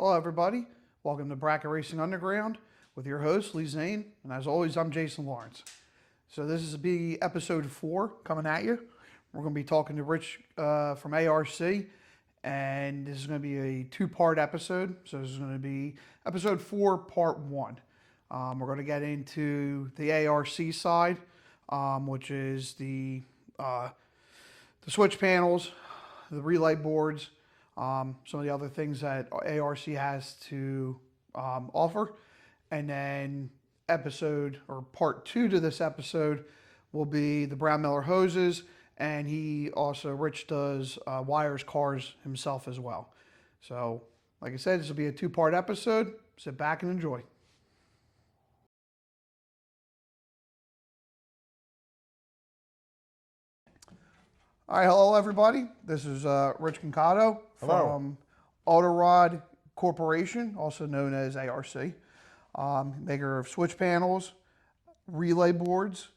Hello, everybody. Welcome to Bracket Racing Underground with your host, Lee Zane. And as always, I'm Jason Lawrence. So this is be episode 4 coming at you. We're going to be talking to Rich from ARC. And this is going to be a 2-part episode. So this is going to be episode 4, part 1. We're going to get into the ARC side, which is the switch panels, the relay boards, some of the other things that ARC has to offer. And then part 2 to this episode will be the Brown Miller hoses, and Rich does wires cars himself as well. So like I said, this will be a 2-part episode. Sit back and enjoy. All right, hello everybody. This is Rich Concato from Autorod Corporation, also known as ARC, maker of switch panels, relay boards.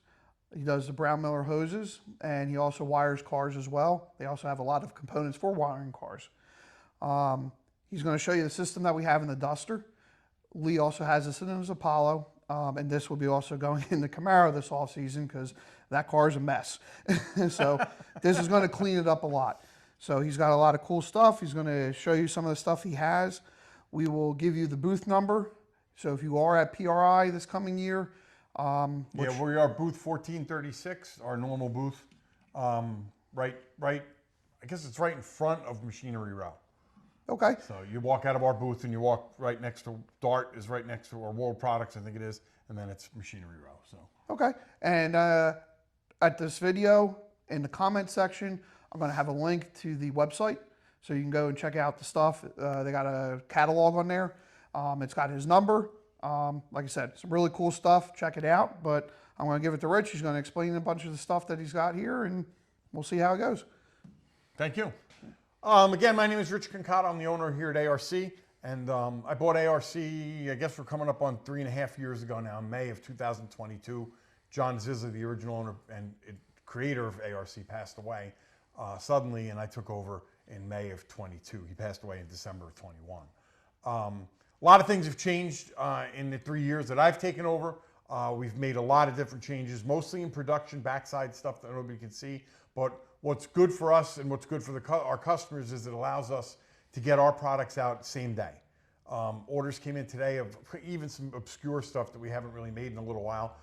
He does the Brown Miller hoses, and he also wires cars as well. They also have a lot of components for wiring cars. He's going to show you the system that we have in the Duster. Lee also has this in his Apollo, and this will be also going in the Camaro this off season because that car is a mess. So this is going to clean it up a lot. So he's got a lot of cool stuff. He's going to show you some of the stuff he has. We will give you the booth number. So if you are at PRI this coming year, we are booth 1436, our normal booth, right. I guess it's right in front of Machinery Row. Okay. So you walk out of our booth and you walk right next to DART is right next to our World Products, I think it is, and then it's Machinery Row. So okay, and at this video in the comment section, I'm going to have a link to the website, so you can go and check out the stuff. They got a catalog on there. It's got his number. Like I said, some really cool stuff. Check it out. But I'm going to give it to Rich. He's going to explain a bunch of the stuff that he's got here, and we'll see how it goes. Thank you. Again, my name is Rich Concato. I'm the owner here at ARC. And I bought ARC, I guess we're coming up on 3.5 years ago now, in May of 2022. John Zizza, the original owner and creator of ARC, passed away suddenly, and I took over in May of 22. He passed away in December of 21. A lot of things have changed in the 3 years that I've taken over. We've made a lot of different changes, mostly in production, backside stuff that nobody can see. But what's good for us and what's good for our customers is it allows us to get our products out same day. Orders came in today of even some obscure stuff that we haven't really made in a little while.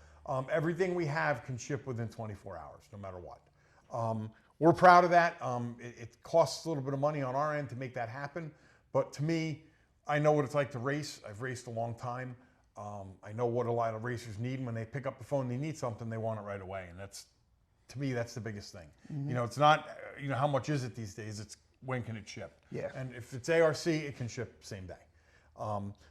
Everything we have can ship within 24 hours, no matter what. We're proud of that. It costs a little bit of money on our end to make that happen. But to me, I know what it's like to race. I've raced a long time. I know what a lot of racers need. When they pick up the phone, they need something, they want it right away. And that's, to me, that's the biggest thing. Mm-hmm. You know, it's not, how much is it these days? It's when can it ship? Yeah. And if it's ARC, it can ship same day.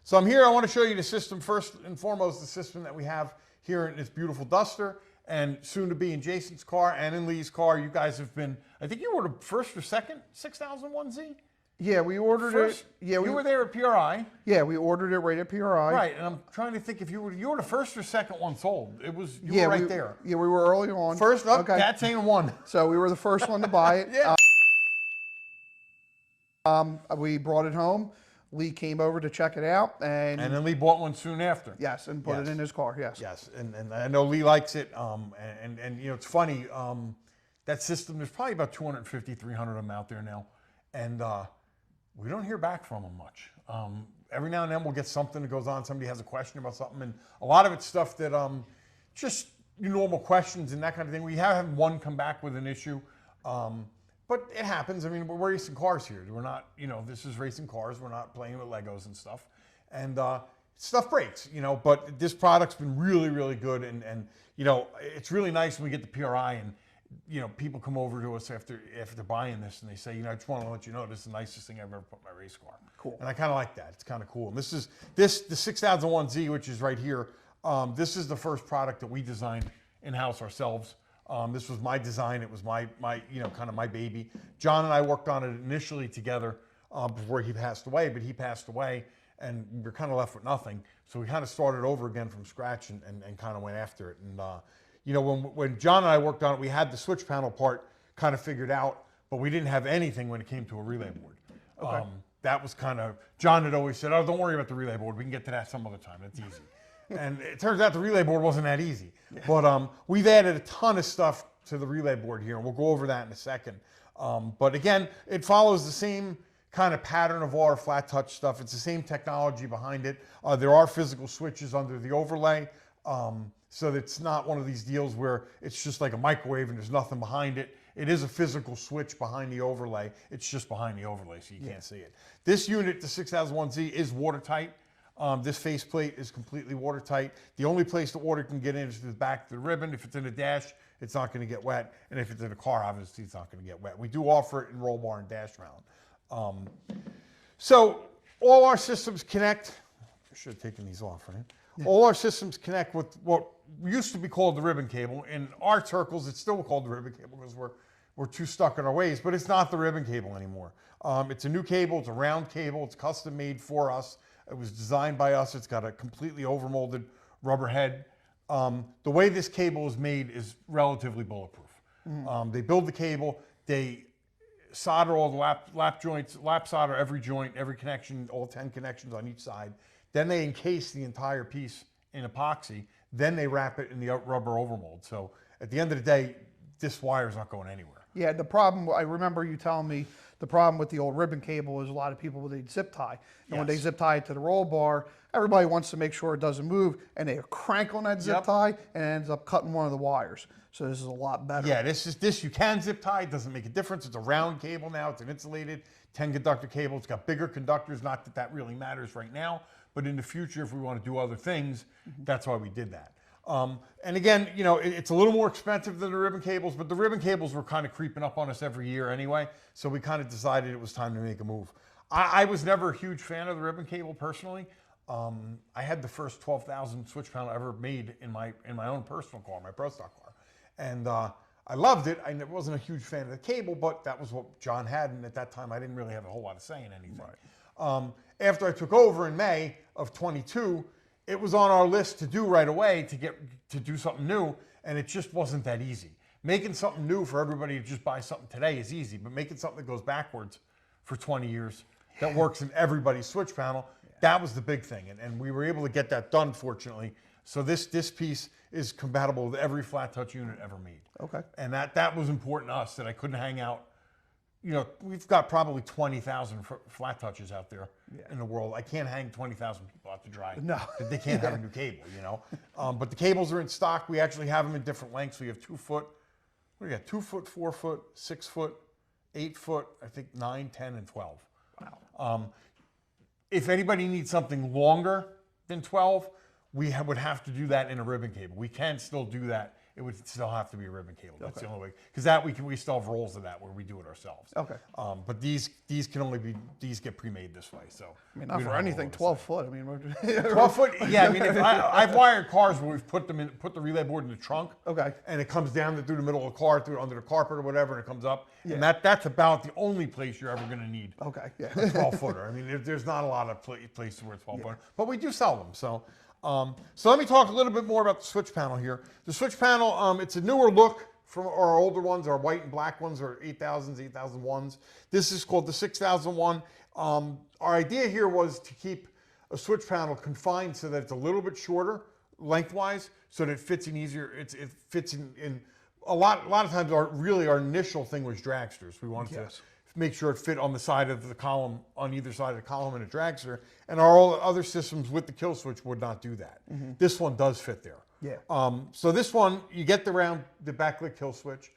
So I'm here. I want to show you the system first and foremost, the system that we have here in this beautiful Duster, and soon to be in Jason's car and in Lee's car. You guys have been, I think you ordered first or second 6001Z? Yeah, we ordered first, it. Yeah, you were there at PRI. Yeah, we ordered it right at PRI. Right, and I'm trying to think if you were the first or second one sold. It was you were right there. Yeah, we were early on. First up, okay. That's saying one. So we were the first one to buy it. Yeah. We brought it home. Lee came over to check it out, and then Lee bought one soon after. Yes, and put it in his car. Yes. Yes, and I know Lee likes it. And it's funny. That system, there's probably about 250, 300 of them out there now, and we don't hear back from them much. Every now and then we'll get something that goes on. Somebody has a question about something, and a lot of it's stuff that just normal questions and that kind of thing. We have had one come back with an issue. But it happens. I mean, we're racing cars here. We're not, this is racing cars. We're not playing with Legos and stuff. And stuff breaks, but this product's been really, really good. And it's really nice when we get the PRI and, people come over to us after buying this and they say, I just want to let you know this is the nicest thing I've ever put in my race car. Cool. And I kind of like that. It's kind of cool. And the 6001Z, which is right here, this is the first product that we designed in-house ourselves. This was my design. It was my kind of my baby. John and I worked on it initially together before he passed away, but he passed away and we're kind of left with nothing. So we kind of started over again from scratch and kind of went after it. And, when John and I worked on it, we had the switch panel part kind of figured out, but we didn't have anything when it came to a relay board. Okay. that was kind of, John had always said, oh, don't worry about the relay board. We can get to that some other time. That's easy. And it turns out the relay board wasn't that easy. Yeah. But we've added a ton of stuff to the relay board here, and we'll go over that in a second. But again, it follows the same kind of pattern of all our flat touch stuff. It's the same technology behind it. There are physical switches under the overlay. So it's not one of these deals where it's just like a microwave and there's nothing behind it. It is a physical switch behind the overlay. It's just behind the overlay, so you can't see it. This unit, the 6001Z, is watertight. This faceplate is completely watertight. The only place the water can get in is through the back of the ribbon. If it's in a dash, it's not going to get wet. And if it's in a car, obviously, it's not going to get wet. We do offer it in roll bar and dash mount. So all our systems connect. I should have taken these off, right? Yeah. All our systems connect with what used to be called the ribbon cable. In our circles, it's still called the ribbon cable because we're too stuck in our ways, but it's not the ribbon cable anymore. It's a new cable. It's a round cable. It's custom made for us. It was designed by us. It's got a completely overmolded rubber head. The way this cable is made is relatively bulletproof. Mm-hmm. They build the cable. They solder all the lap joints, lap solder every joint, every connection, all 10 connections on each side. Then they encase the entire piece in epoxy. Then they wrap it in the rubber overmold. So at the end of the day, this wire is not going anywhere. Yeah, the problem, I remember you telling me, the problem with the old ribbon cable is a lot of people, they'd zip tie. And when they zip tie it to the roll bar, everybody wants to make sure it doesn't move, and they crank on that zip tie, and it ends up cutting one of the wires. So this is a lot better. Yeah, this you can zip tie. It doesn't make a difference. It's a round cable now. It's an insulated 10 conductor cable. It's got bigger conductors. Not that that really matters right now, but in the future, if we want to do other things, that's why we did that. And again, you know, it's a little more expensive than the ribbon cables, but the ribbon cables were kind of creeping up on us every year anyway. So we kind of decided it was time to make a move. I was never a huge fan of the ribbon cable personally. I had the first 12,000 switch panel ever made in my own personal car, my Pro Stock car. And I loved it. I wasn't a huge fan of the cable, but that was what John had. And at that time, I didn't really have a whole lot of say in anything. Right. After I took over in May of 22, it was on our list to do right away to do something new, and it just wasn't that easy. Making something new for everybody to just buy something today is easy, but making something that goes backwards for 20 years that works in everybody's switch panel, that was the big thing, and we were able to get that done, fortunately. So this piece is compatible with every flat touch unit ever made. Okay. And that was important to us, that I couldn't hang out. You know, we've got probably 20,000 flat touches out there in the world. I can't hang 20,000 people out to dry. No. They can't have a new cable, you know. But the cables are in stock. We actually have them in different lengths. We have 2 foot, what do you got? 2 foot, 4 foot, 6 foot, 8 foot, I think 9, 10, and 12. Wow. If anybody needs something longer than 12, we would have to do that in a ribbon cable. We can still do that. It would still have to be a ribbon cable. That's the only way, because that we still have rolls of that where we do it ourselves. Okay. But these can only be, these get pre-made this way. So I mean, not for anything. 12 foot. I mean, 12 foot. Yeah. I mean, I've wired cars where we've put the relay board in the trunk. Okay. And it comes down through the middle of the car, through under the carpet or whatever, and it comes up. Yeah. And that's about the only place you're ever going to need. Okay. Yeah. A 12 footer. I mean, there's not a lot of places where it's 12 footer, but we do sell them. So. So let me talk a little bit more about the switch panel here. The switch panel, it's a newer look from our older ones. Our white and black ones are 8000s, 8001s. This is called the 6001. Our idea here was to keep a switch panel confined so that it's a little bit shorter lengthwise, so that it fits in easier. It fits in a lot of times. Our initial thing was dragsters. We wanted to make sure it fit on the side of the column, on either side of the column in a dragster, and our other systems with the kill switch would not do that. Mm-hmm. This one does fit there. Yeah. So this one, you get the backlit kill switch.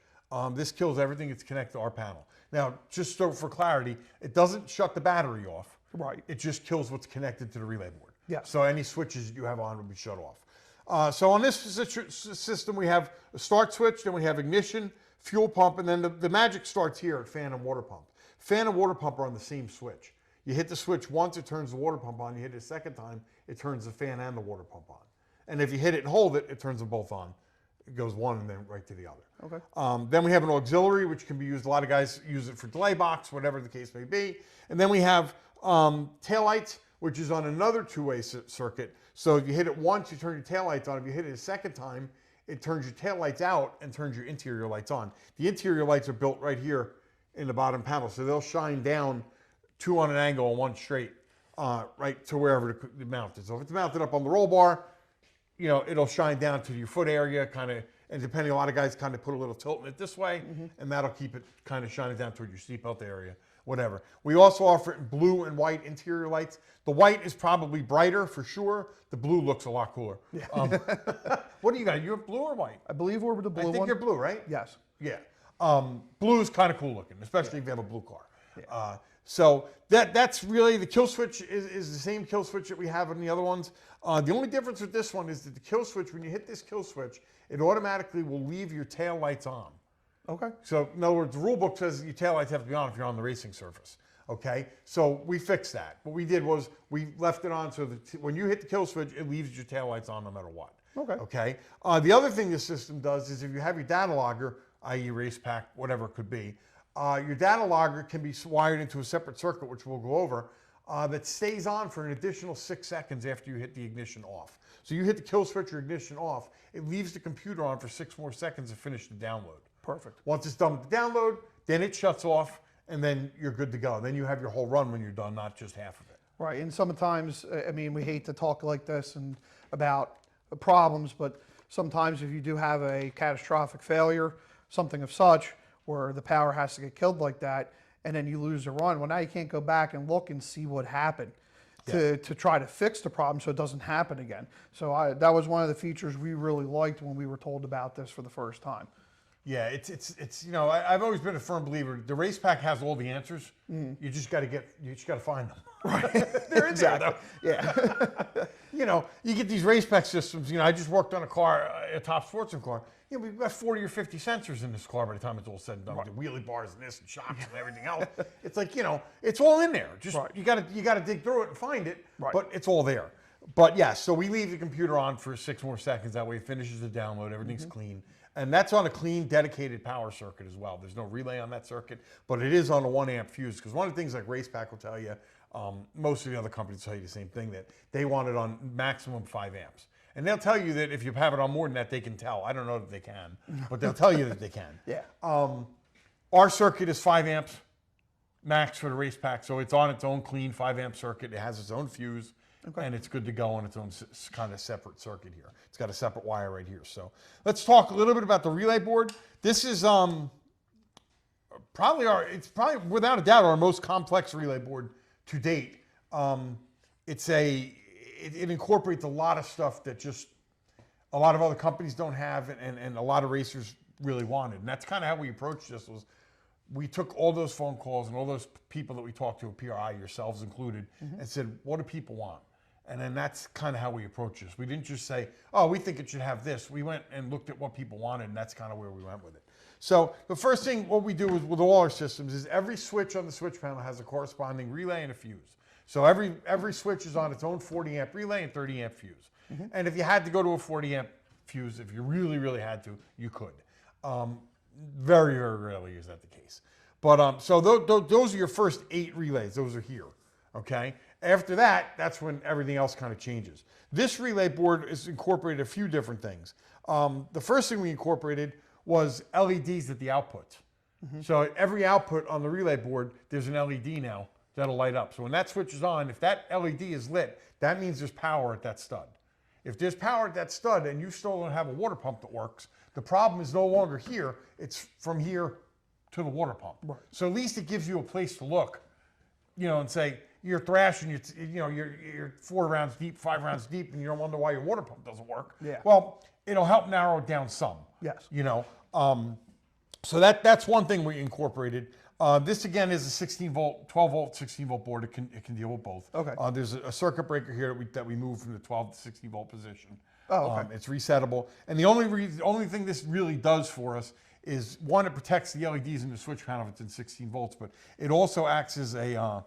This kills everything that's connected to our panel. Now, just so for clarity, it doesn't shut the battery off. Right. It just kills what's connected to the relay board. Yeah. So any switches that you have on will be shut off. So on this system, we have a start switch, then we have ignition, fuel pump, and then the magic starts here at fan and water pump. Fan and water pump are on the same switch. You hit the switch once, it turns the water pump on. You hit it a second time, it turns the fan and the water pump on. And if you hit it and hold it, it turns them both on. It goes one and then right to the other. Okay. Then we have an auxiliary, which can be used. A lot of guys use it for delay box, whatever the case may be. And then we have taillights, which is on another two-way circuit. So if you hit it once, you turn your taillights on. If you hit it a second time, it turns your taillights out and turns your interior lights on. The interior lights are built right here in the bottom panel, so they'll shine down two on an angle and one straight, right to wherever the mount is. So if it's mounted up on the roll bar, you know, it'll shine down to your foot area, kind of, and depending, a lot of guys kind of put a little tilt in it this way, and that'll keep it kind of shining down toward your seatbelt area, whatever. We also offer it in blue and white interior lights. The white is probably brighter for sure. The blue looks a lot cooler. Yeah. What do you got? You have blue or white? I believe we're the blue I think one. you're blue, right? Yes. Yeah. Blue is kind of cool looking, especially if you have a blue car. Yeah. So that's really, the kill switch is the same kill switch that we have in the other ones. The only difference with this one is that the kill switch, when you hit this kill switch, it automatically will leave your tail lights on. Okay. So in other words, the rule book says your tail lights have to be on if you're on the racing surface. Okay. So we fixed that. What we did was we left it on so that when you hit the kill switch, it leaves your tail lights on no matter what. Okay. Okay. The other thing this system does is if you have your data logger, i.e. race pack, whatever it could be, your data logger can be wired into a separate circuit, which we'll go over, that stays on for an additional 6 seconds after you hit the ignition off. So you hit the kill switch or ignition off, it leaves the computer on for 6 more seconds to finish the download. Perfect. Once it's done with the download, then it shuts off, and then you're good to go. Then you have your whole run when you're done, not just half of it. Right, and sometimes, I mean, we hate to talk like this and about problems, but sometimes if you do have a catastrophic failure, something of such, where the power has to get killed like that, and then you lose the run, well, now you can't go back and look and see what happened to try to fix the problem so it doesn't happen again. So that was one of the features we really liked when we were told about this for the first time. Yeah, it's you know, I've always been a firm believer. The race pack has all the answers. You just got to find them. Right, they're in there though. Yeah, you know, you get these race pack systems. You know, I just worked on a car, a top sportsman car. You know, we've got 40 or 50 sensors in this car by the time it's all said and done. Right. The wheelie bars and this and shocks and everything else. It's like, you know, it's all in there. Just you got to dig through it and find it. Right. But it's all there. But yeah, so we leave the computer on for 6 more seconds. That way it finishes the download. Everything's clean. And that's on a clean, dedicated power circuit as well. There's no relay on that circuit, but it is on a 1 amp fuse. Because one of the things like RacePack will tell you, most of the other companies tell you the same thing, that they want it on maximum 5 amps. And they'll tell you that if you have it on more than that, they can tell. I don't know that they can, but they'll tell you that they can. Yeah. Our circuit is 5 amps max for the RacePack. So it's on its own clean 5 amp circuit. It has its own fuse. Okay. And it's good to go on its own kind of separate circuit here. It's got a separate wire right here. So let's talk a little bit about the relay board. This is probably without a doubt our most complex relay board to date. It incorporates a lot of stuff that just a lot of other companies don't have, and a lot of racers really wanted. And that's kind of how we approached this. Was we took all those phone calls and all those people that we talked to at PRI, yourselves included, and said, what do people want? And then that's kind of how we approach this. We didn't just say, oh, we think it should have this. We went and looked at what people wanted, and that's kind of where we went with it. So the first thing, what we do is with all our systems is every switch on the switch panel has a corresponding relay and a fuse. So every switch is on its own 40 amp relay and 30 amp fuse. And if you had to go to a 40 amp fuse, if you really, really had to, you could. Very, very rarely is that the case. But so those are your first 8 relays. Those are here, okay? After that, that's when everything else kind of changes. This relay board is incorporated a few different things. The first thing we incorporated was LEDs at the outputs. So at every output on the relay board, there's an LED now that'll light up. So when that switch is on, if that LED is lit, that means there's power at that stud. If there's power at that stud and you still don't have a water pump that works, the problem is no longer here. It's from here to the water pump. Right. So at least it gives you a place to look, you know, and say, you're thrashing, you're 4 rounds deep, 5 rounds deep, and you don't wonder why your water pump doesn't work. Yeah. Well, it'll help narrow it down some. Yes. You know, so that's one thing we incorporated. This again is a 16 volt, 12 volt, 16 volt board. It can deal with both. Okay. There's a circuit breaker here that we move from the 12 to 16 volt position. Oh, okay. It's resettable, and the only thing this really does for us is, one, it protects the LEDs in the switch panel if it's in 16 volts, but it also acts as a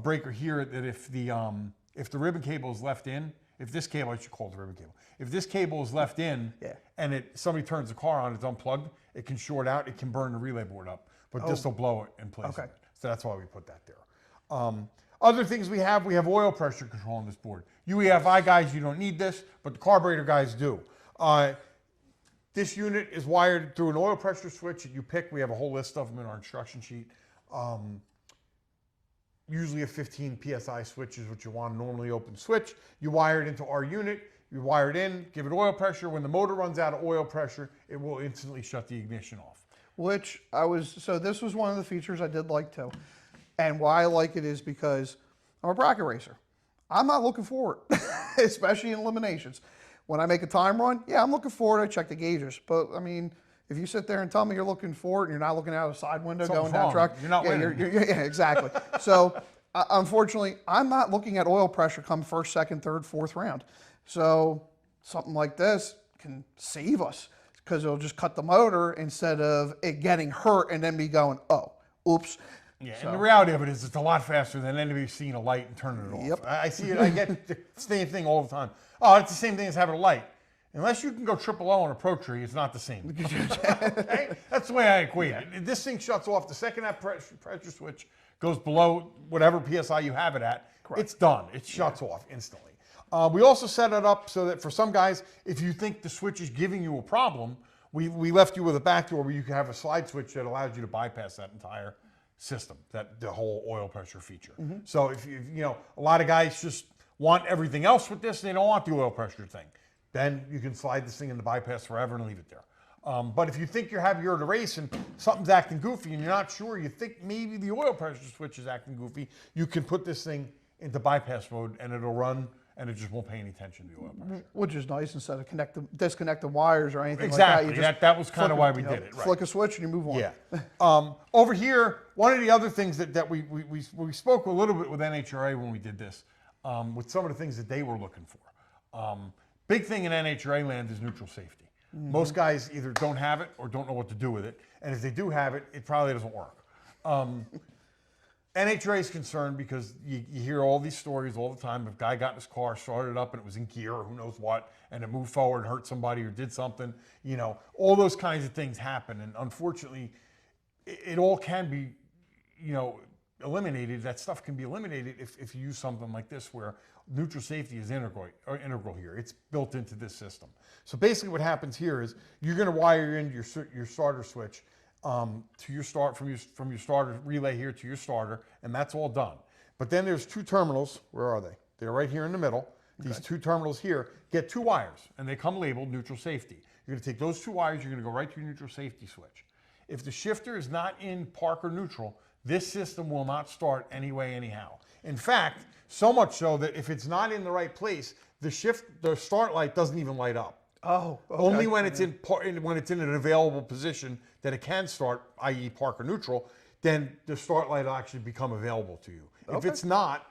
breaker here that if the ribbon cable is left in, if this cable, I should call it the ribbon cable, if this cable is left in and somebody turns the car on, it's unplugged, it can short out, it can burn the relay board up, but this will blow it in place. Okay. So that's why we put that there. Other things we have oil pressure control on this board. You EFI guys, you don't need this, but the carburetor guys do. This unit is wired through an oil pressure switch that you pick. We have a whole list of them in our instruction sheet. usually a 15 PSI switch is what you want, a normally open switch. You wire it into our unit, you wire it in, give it oil pressure. When the motor runs out of oil pressure, it will instantly shut the ignition off. So this was one of the features I did like too. And why I like it is because I'm a bracket racer. I'm not looking forward, especially in eliminations. When I make a time run, yeah, I'm looking forward. I check the gauges. But, I mean, if you sit there and tell me you're looking forward and you're not looking out a side window Something's going down wrong. track, You're not winning. Yeah, exactly. So, unfortunately, I'm not looking at oil pressure come first, second, third, fourth round. So, something like this can save us because it'll just cut the motor instead of it getting hurt and then me going, oh, oops. Yeah, and the reality of it is it's a lot faster than anybody seeing a light and turning it off. Yep. I see it. I get the same thing all the time. Oh, it's the same thing as having a light. Unless you can go triple O on a Pro Tree, it's not the same. Okay? That's the way I equate it. This thing shuts off the second that pressure switch goes below whatever PSI you have it at. Correct. It's done. It shuts off instantly. We also set it up so that for some guys, if you think the switch is giving you a problem, we left you with a back door where you can have a slide switch that allows you to bypass that entire system, that the whole oil pressure feature. So if you know, a lot of guys just want everything else with this, they don't want the oil pressure thing. Then you can slide this thing in the bypass forever and leave it there. But if you think you're at a race and something's acting goofy and you're not sure, you think maybe the oil pressure switch is acting goofy, you can put this thing into bypass mode and it'll run and it just won't pay any attention to the oil pressure. Which is nice instead of disconnecting wires or anything Exactly. like that. That was kind of why we did it. Right. Flick a switch and you move on. Yeah. Over here, one of the other things that we spoke a little bit with NHRA when we did this, with some of the things that they were looking for. Big thing in NHRA land is neutral safety. Most guys either don't have it or don't know what to do with it. And if they do have it, it probably doesn't work. NHRA is concerned because you hear all these stories all the time. If a guy got in his car, started it up, and it was in gear or who knows what, and it moved forward and hurt somebody or did something, you know, all those kinds of things happen. And unfortunately, it all can be, you know, eliminated. That stuff can be eliminated if you use something like this where neutral safety is integral here. It's built into this system. So basically what happens here is you're going to wire in your starter switch to your from your starter relay here to your starter, and that's all done. But then there's two terminals. Where are they? They're right here in the middle. These two terminals here get two wires, and they come labeled neutral safety. You're going to take those two wires, you're going to go right to your neutral safety switch. If the shifter is not in park or neutral, this system will not start anyway anyhow. In fact, so much so that if it's not in the right place, the start light doesn't even light up. Oh, okay. Only when it's in an available position that it can start, i.e. park or neutral, then the start light will actually become available to you. Okay. If it's not,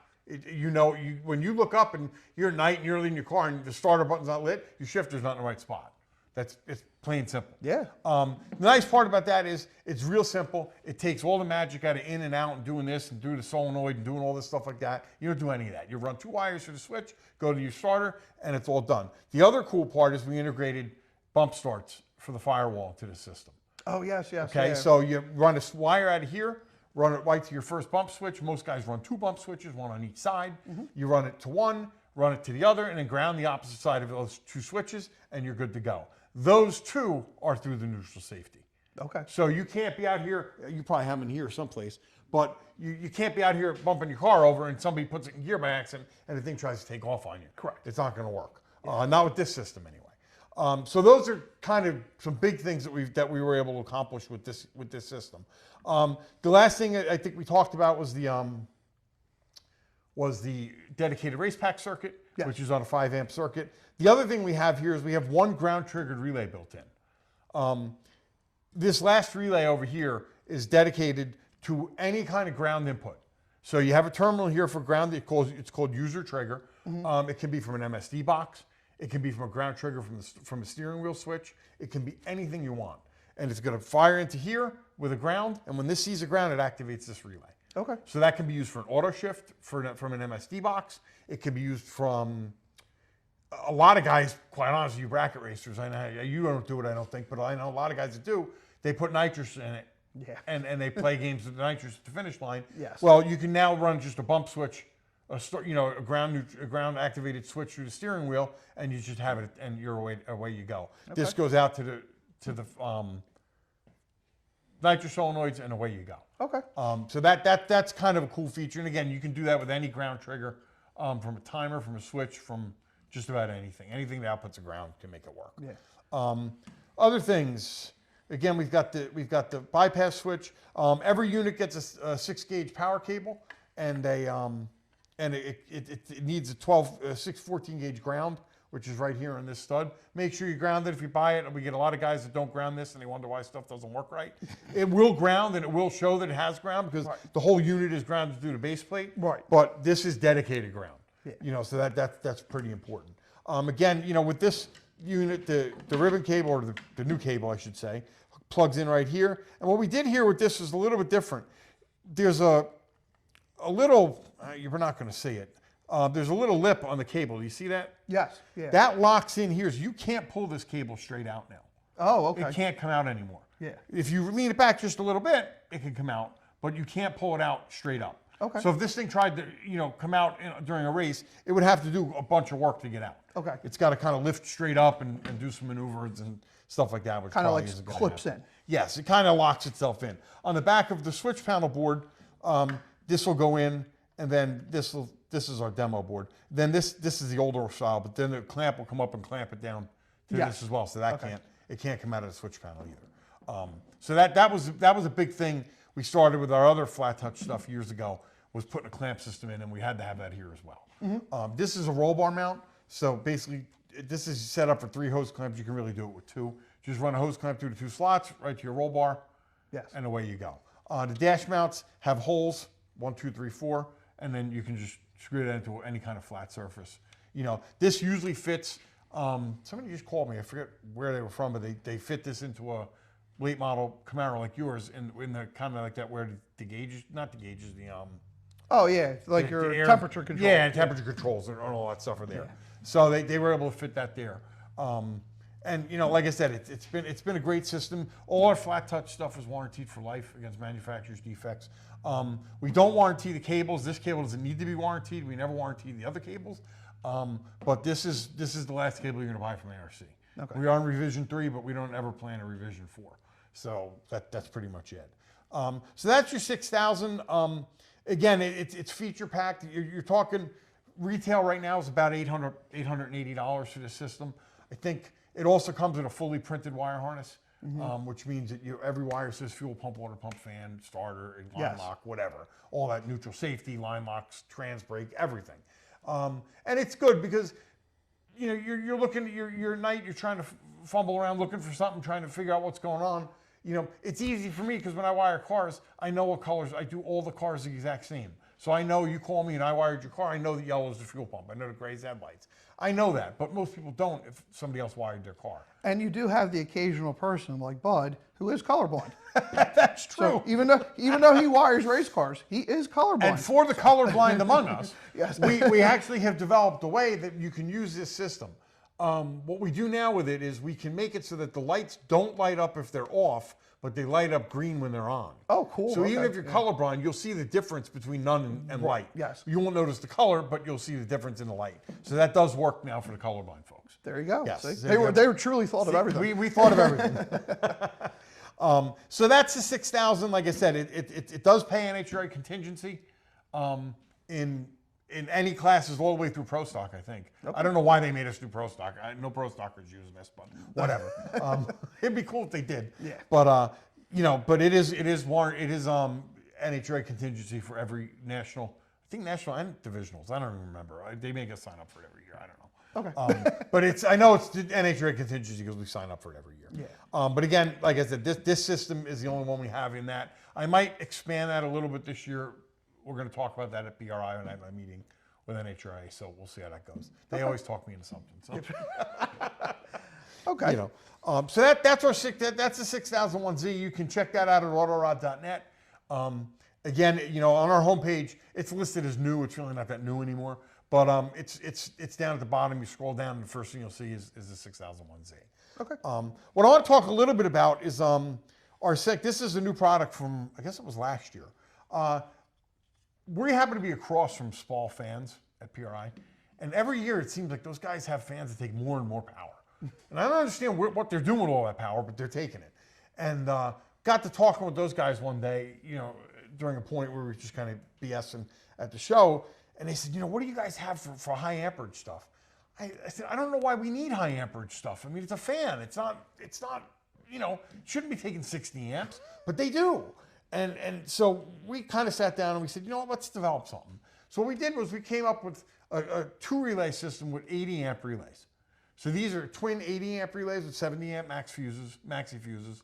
when you look up and you're at night and you're leaving your car and the starter button's not lit, your shifter's not in the right spot. It's plain simple. Yeah. The nice part about that is it's real simple. It takes all the magic out of in and out and doing this and doing the solenoid and doing all this stuff like that. You don't do any of that. You run two wires through the switch, go to your starter, and it's all done. The other cool part is we integrated bump starts for the firewall to the system. Oh, yes. Okay, yeah. so you run a wire out of here, run it right to your first bump switch. Most guys run two bump switches, one on each side. You run it to one, run it to the other, and then ground the opposite side of those two switches, and you're good to go. Those two are through the neutral safety. Okay. So you can't be out here, you probably have them in here someplace, but you can't be out here bumping your car over and somebody puts it in gear by accident and the thing tries to take off on you. Correct. It's not going to work. Not with this system anyway. So those are kind of some big things that we were able to accomplish with this system. The last thing I think we talked about was the dedicated race pack circuit, yes, which is on a 5 amp circuit. The other thing we have here is we have one ground triggered relay built in. This last relay over here is dedicated to any kind of ground input. So you have a terminal here for ground. It's called user trigger. It can be from an MSD box. It can be from a ground trigger from a steering wheel switch. It can be anything you want. And it's going to fire into here with a ground. And when this sees a ground, it activates this relay. Okay. So that can be used for an auto shift from an MSD box. It can be used from a lot of guys, quite honestly, you bracket racers, I know you don't do it, I don't think, but I know a lot of guys that do. They put nitrous in it, yeah, and they play games with the nitrous at the finish line. Yes. Well, you can now run just a bump switch, a ground activated switch through the steering wheel, and you just have it, and you're away you go. Okay. This goes out to the nitro solenoids, and away you go. Okay. So that's kind of a cool feature. And again, you can do that with any ground trigger, from a timer, from a switch, from just about anything. Anything that outputs a ground can make it work. Yeah. Other things. Again, we've got the bypass switch. Every unit gets a 6-gauge power cable, and it needs a 14-gauge ground, which is right here on this stud. Make sure you ground it if you buy it. We get a lot of guys that don't ground this and they wonder why stuff doesn't work right. It will ground and it will show that it has ground because the whole unit is grounded through the base plate. Right. But this is dedicated ground. Yeah. So that's pretty important. Again, with this unit, the ribbon cable, or the new cable, I should say, plugs in right here. And what we did here with this is a little bit different. There's a little, you're not going to see it. There's a little lip on the cable. Do you see that? Yes. Yeah. That locks in here. So you can't pull this cable straight out now. Oh, okay. It can't come out anymore. Yeah. If you lean it back just a little bit, it can come out, but you can't pull it out straight up. Okay. So if this thing tried to, come out during a race, it would have to do a bunch of work to get out. Okay. It's got to kind of lift straight up and do some maneuvers and stuff like that. Kind of like clips in. Yes, it kind of locks itself in. On the back of the switch panel board, this will go in, and then this is our demo board. Then this is the older style, but then the clamp will come up and clamp it down to this as well. So that can't come out of the switch panel either. So that was a big thing we started with our other flat touch stuff years ago, was putting a clamp system in, and we had to have that here as well. This is a roll bar mount. So basically, this is set up for 3 hose clamps. You can really do it with 2. Just run a hose clamp through the 2 slots, right to your roll bar, and away you go. The dash mounts have holes, 1, 2, 3, 4, and then you can just screw that into any kind of flat surface. This usually fits, somebody just called me, I forget where they were from, but they fit this into a late model Camaro like yours, in the kind of like that where the gauges, not the gauges, oh yeah, like your air, temperature control. Yeah, temperature controls and all that stuff are there. So they were able to fit that there. And like I said, it's been a great system. All our flat touch stuff is warranted for life against manufacturer's defects. We don't warranty the cables. This cable doesn't need to be warranted. We never warranty the other cables. But this is the last cable you're going to buy from ARC. Okay. We are in revision 3, but we don't ever plan a revision 4. So that's pretty much it. So that's your 6,000. Again, it's feature packed. You're talking retail right now is about $880 for this system. I think it also comes in a fully printed wire harness, which means that every wire says fuel pump, water pump, fan, starter, line lock, whatever. All that neutral safety, line locks, trans brake, everything. And it's good because you're looking at your night, you're trying to fumble around looking for something, trying to figure out what's going on. It's easy for me because when I wire cars, I know what colors. I do all the cars the exact same. So I know you call me and I wired your car, I know that yellow is the fuel pump. I know the gray is headlights. I know that, but most people don't if somebody else wired their car. And you do have the occasional person like Bud who is colorblind. That's true. So even though he wires race cars, he is colorblind. And for the colorblind among us, Yes. we actually have developed a way that you can use this system. What we do now with it is we can make it so that the lights don't light up if they're off, but they light up green when they're on. Oh, cool. So even Okay. if you're colorblind, you'll see the difference between none and light. Yes. You won't notice the color, but you'll see the difference in the light. So that does work now for the colorblind folks. There you go. Yes. See? They were truly thought of everything. We thought of everything. So that's the 6,000. Like I said, it does pay NHRA contingency in any classes all the way through Pro Stock, I think. Okay. I don't know why they made us do Pro Stock. No Pro Stockers use this, but whatever. It'd be cool if they did. Yeah. But but it is NHRA contingency for every national. I think national and divisionals. I don't even remember. They make us sign up for it every year. I don't know. Okay. But I know it's the NHRA contingency because we sign up for it every year. Yeah. But again, like I said, this system is the only one we have in that. I might expand that a little bit this year. We're going to talk about that at BRI when I have my meeting with NHRA, so we'll see how that goes. They always talk me into something. So. Okay. So that's the 6001Z. You can check that out at autorod.net. Again, on our homepage, it's listed as new. It's really not that new anymore, but it's down at the bottom. You scroll down, and the first thing you'll see is the 6001Z. Okay. What I want to talk a little bit about is our SEC. This is a new product from, I guess it was last year. We happen to be across from Spall fans at PRI, and every year it seems like those guys have fans that take more and more power. And I don't understand what they're doing with all that power, but they're taking it. And got to talking with those guys one day, during a point where we were just kind of BSing at the show, and they said, what do you guys have for high amperage stuff? I said, I don't know why we need high amperage stuff. I mean, it's a fan. It's not, shouldn't be taking 60 amps, but they do. And so we kind of sat down and we said, let's develop something. So what we did was we came up with a 2-relay system with 80 amp relays. So these are twin 80 amp relays with 70 amp maxi fuses.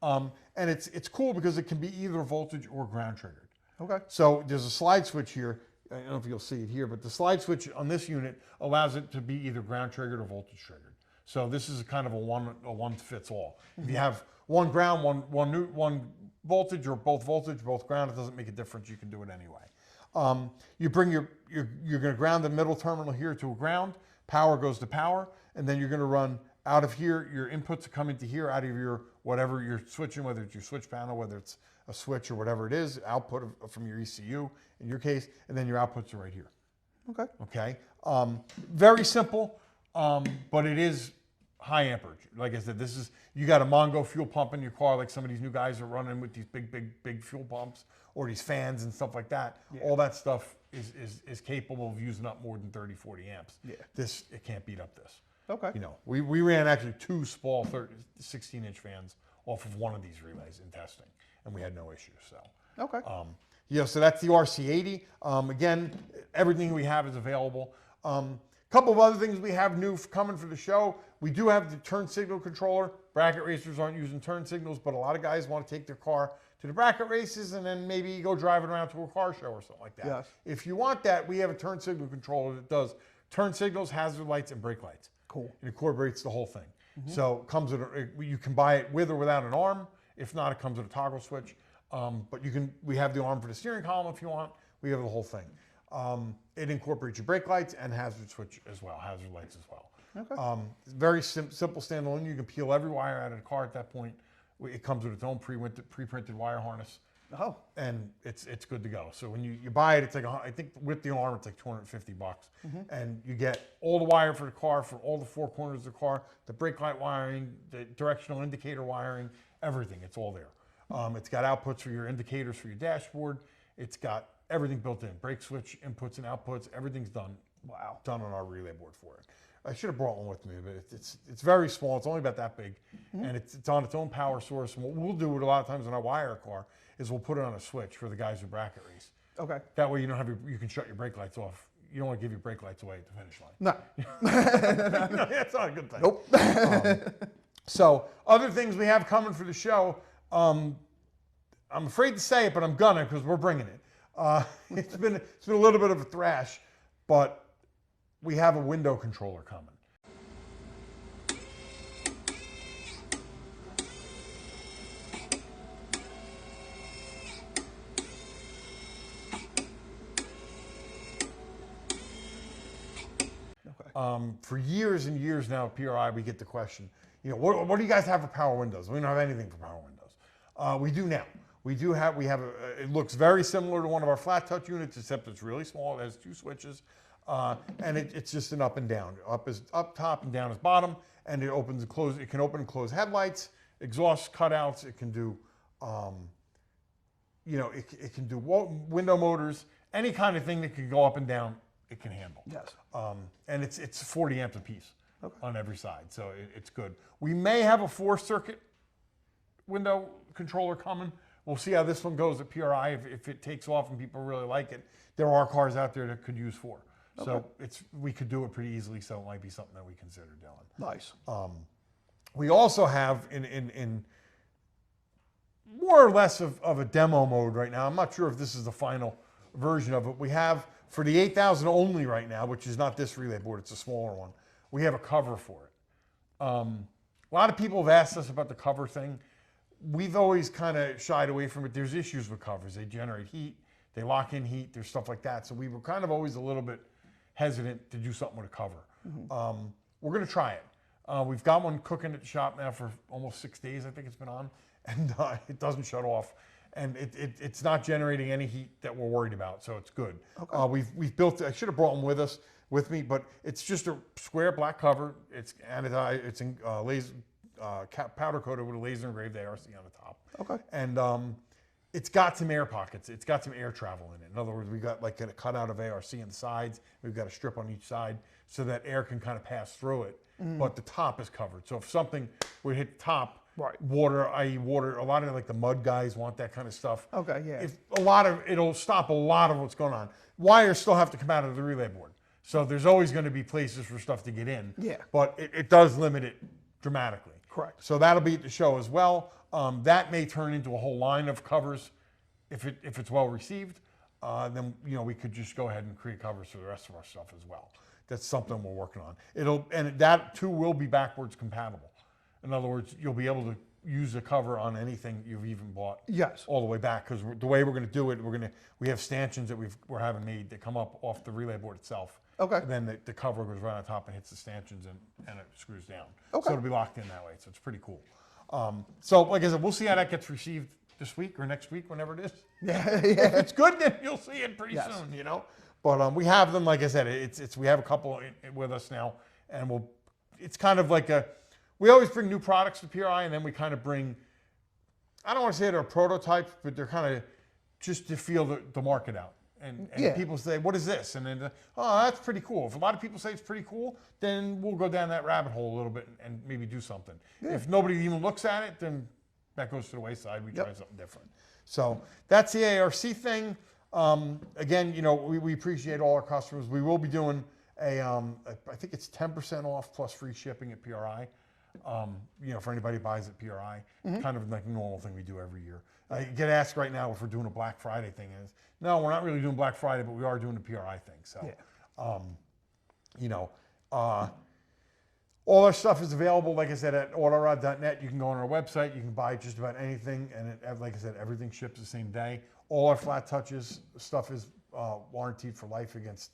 And it's cool because it can be either voltage or ground triggered. Okay. So there's a slide switch here. I don't know if you'll see it here, but the slide switch on this unit allows it to be either ground triggered or voltage triggered. So this is kind of a one fits all. If you have one ground, one voltage, or both voltage, both ground, it doesn't make a difference. You can do it anyway. You bring you're going to ground the middle terminal here to a ground. Power goes to power, and then you're going to run out of here. Your inputs come into here, out of your whatever you're switching, whether it's your switch panel, whether it's a switch or whatever it is, output from your ECU in your case, and then your outputs are right here. Okay. Okay. Very simple, but it is high amperage. Like I said, you got a Mongo fuel pump in your car, like some of these new guys are running with these big fuel pumps, or these fans and stuff like that. Yeah. All that stuff is capable of using up more than 30, 40 amps. Yeah. It can't beat up this. Okay. We ran actually 2 small 16-inch fans off of one of these relays in testing, and we had no issues. So. Okay. So that's the RC80. Again, everything we have is available. Couple of other things we have new coming for the show. We do have the turn signal controller. Bracket racers aren't using turn signals, but a lot of guys want to take their car to the bracket races and then maybe go driving around to a car show or something like that. Yes. If you want that, we have a turn signal controller that does turn signals, hazard lights, and brake lights. Cool. It incorporates the whole thing. So it comes with you can buy it with or without an arm. If not, it comes with a toggle switch. But we have the arm for the steering column if you want. We have the whole thing. It incorporates your brake lights and hazard switch as well, hazard lights as well. Okay. Very simple standalone. You can peel every wire out of the car at that point. It comes with its own pre-printed wire harness. Oh. And it's good to go. So when you buy it, it's like, I think with the arm, it's like $250. And you get all the wire for the car, for all the 4 corners of the car, the brake light wiring, the directional indicator wiring, everything. It's all there. It's got outputs for your indicators for your dashboard. It's got everything built in. Brake switch, inputs and outputs, everything's done. Wow. Done on our relay board for it. I should have brought one with me, but it's very small. It's only about that big, and it's on its own power source. And what we'll do a lot of times when I wire a car is we'll put it on a switch for the guys who bracket race. Okay. That way you don't have you can shut your brake lights off. You don't want to give your brake lights away at the finish line. No. That's not a good thing. Nope. So other things we have coming for the show. I'm afraid to say it, but I'm gonna because we're bringing it. It's been a little bit of a thrash, but we have a window controller coming. Okay. For years and years now at PRI, we get the question, what do you guys have for power windows? We don't have anything for power windows. We do now. It looks very similar to one of our flat touch units, except it's really small. It has 2 switches, and it's just an up and down. Up is up top and down is bottom, and it opens and closes. It can open and close headlights, exhaust cutouts. It can do, it can do window motors, any kind of thing that can go up and down. It can handle. Yes. And it's 40 amps a piece on every side, so it's good. We may have a 4-circuit window controller coming. We'll see how this one goes at PRI. If it takes off and people really like it, there are cars out there that could use 4. Okay. So we could do it pretty easily. So it might be something that we consider doing. Nice. We also have in more or less of a demo mode right now. I'm not sure if this is the final version of it. We have for the 8000 only right now, which is not this relay board. It's a smaller one. We have a cover for it. A lot of people have asked us about the cover thing. We've always kind of shied away from it. There's issues with covers. They generate heat. They lock in heat. There's stuff like that. So we were kind of always a little bit hesitant to do something with a cover. We're going to try it. We've got one cooking at the shop now for almost 6 days, I think it's been on, and it doesn't shut off. And it's not generating any heat that we're worried about, so it's good. Okay. We've built, I should have brought them with me, but it's just a square black cover. It's anodized, it's in laser powder coated with a laser engraved ARC on the top. Okay. And it's got some air pockets. It's got some air travel in it. In other words, we got like a cutout of ARC in the sides. We've got a strip on each side so that air can kind of pass through it. But the top is covered. So if something would hit the top, Right. water, i.e. water, a lot of like the mud guys want that kind of stuff. Okay, yeah. If it'll stop a lot of what's going on. Wires still have to come out of the relay board. So there's always going to be places for stuff to get in. Yeah. But it does limit it dramatically. Correct. So that'll be at the show as well. That may turn into a whole line of covers if it's well received. Then we could just go ahead and create covers for the rest of our stuff as well. That's something we're working on. That too will be backwards compatible. In other words, you'll be able to use a cover on anything you've even bought. Yes. All the way back, because the way we're going to do it, we have stanchions that we're having made that come up off the relay board itself. Okay. And then the cover goes right on top and hits the stanchions and it screws down. Okay. So it'll be locked in that way. So it's pretty cool. So like I said, we'll see how that gets received this week or next week, whenever it is. Yeah. If it's good, then you'll see it pretty soon, But we have them, like I said, we have a couple with us now, and it's kind of like we always bring new products to PRI, and then we kind of bring, I don't want to say they're prototypes, but they're kind of just to feel the market out. And people say, what is this? And then, oh, that's pretty cool. If a lot of people say it's pretty cool, then we'll go down that rabbit hole a little bit and maybe do something. Yeah. If nobody even looks at it, then that goes to the wayside. We try something different. So that's the ARC thing. Again, we appreciate all our customers. We will be doing I think it's 10% off plus free shipping at PRI. For anybody who buys at PRI, kind of like a normal thing we do every year. I get asked right now if we're doing a Black Friday thing. No, we're not really doing Black Friday, but we are doing a PRI thing. So, all our stuff is available, like I said, at autorod.net. You can go on our website. You can buy just about anything. And like I said, everything ships the same day. All our flat touches stuff is warranted for life against,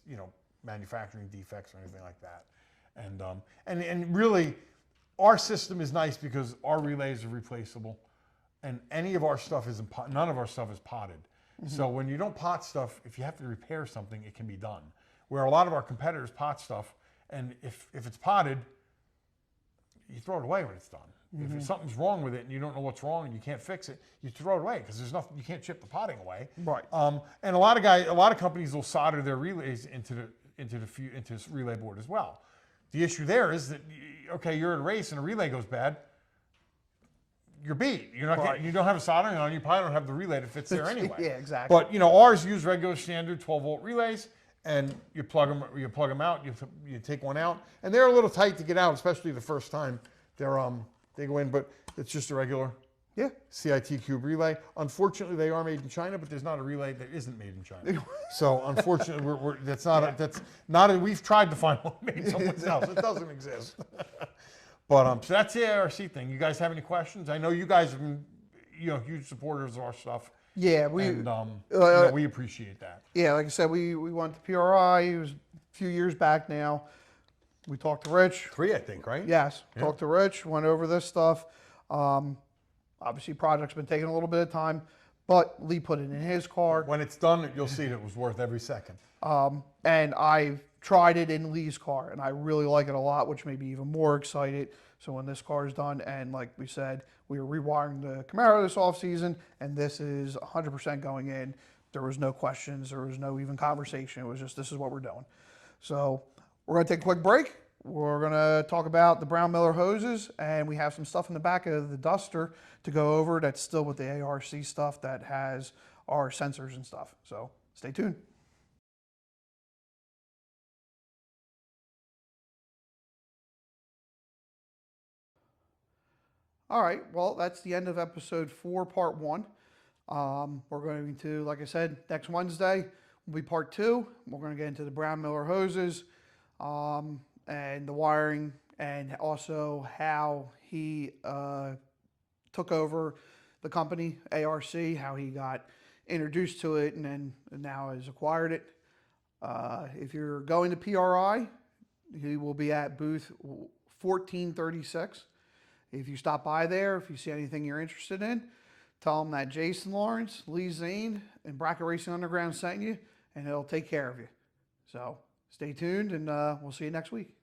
manufacturing defects or anything like that. And really, our system is nice because our relays are replaceable. And any of our stuff none of our stuff is potted. So when you don't pot stuff, if you have to repair something, it can be done. Where a lot of our competitors pot stuff, and if it's potted, you throw it away when it's done. If something's wrong with it and you don't know what's wrong and you can't fix it, you throw it away because there's nothing, you can't chip the potting away. Right. And a lot of companies will solder their relays into this relay board as well. The issue there is that, okay, you're at a race and a relay goes bad, you're beat. You're not you don't have a soldering on. You probably don't have the relay that fits there anyway. Yeah, exactly. But ours use regular standard 12-volt relays, and you plug them out. You take one out, and they're a little tight to get out, especially the first time. They go in, but it's just a regular CIT cube relay. Unfortunately, they are made in China, but there's not a relay that isn't made in China. So unfortunately, we've tried to find one made someplace else. It doesn't exist. But so that's the ARC thing. You guys have any questions? I know you guys have been, huge supporters of our stuff. Yeah, we appreciate that. Yeah, like I said, we went to PRI. It was a few years back now. We talked to Rich. 3, I think, right? Yes, talked to Rich. Went over this stuff. Obviously, project's been taking a little bit of time, but Lee put it in his car. When it's done, you'll see it was worth every second. And I've tried it in Lee's car, and I really like it a lot, which made me even more excited. So when this car is done, and like we said, we were rewiring the Camaro this off season, and this is 100% going in. There was no questions. There was no even conversation. It was just, this is what we're doing. So we're going to take a quick break. We're going to talk about the Brown Miller hoses, and we have some stuff in the back of the Duster to go over that's still with the ARC stuff that has our sensors and stuff. So stay tuned. All right, well, that's the end of episode 4, part 1. We're going to, like I said, next Wednesday will be part 2. We're going to get into the Brown Miller hoses and the wiring, and also how he took over the company, ARC, how he got introduced to it and now has acquired it. If you're going to PRI, he will be at booth 1436. If you stop by there, if you see anything you're interested in, tell him that Jason Lawrence, Lee Zane, and Bracket Racing Underground sent you, and he'll take care of you. So stay tuned, and we'll see you next week.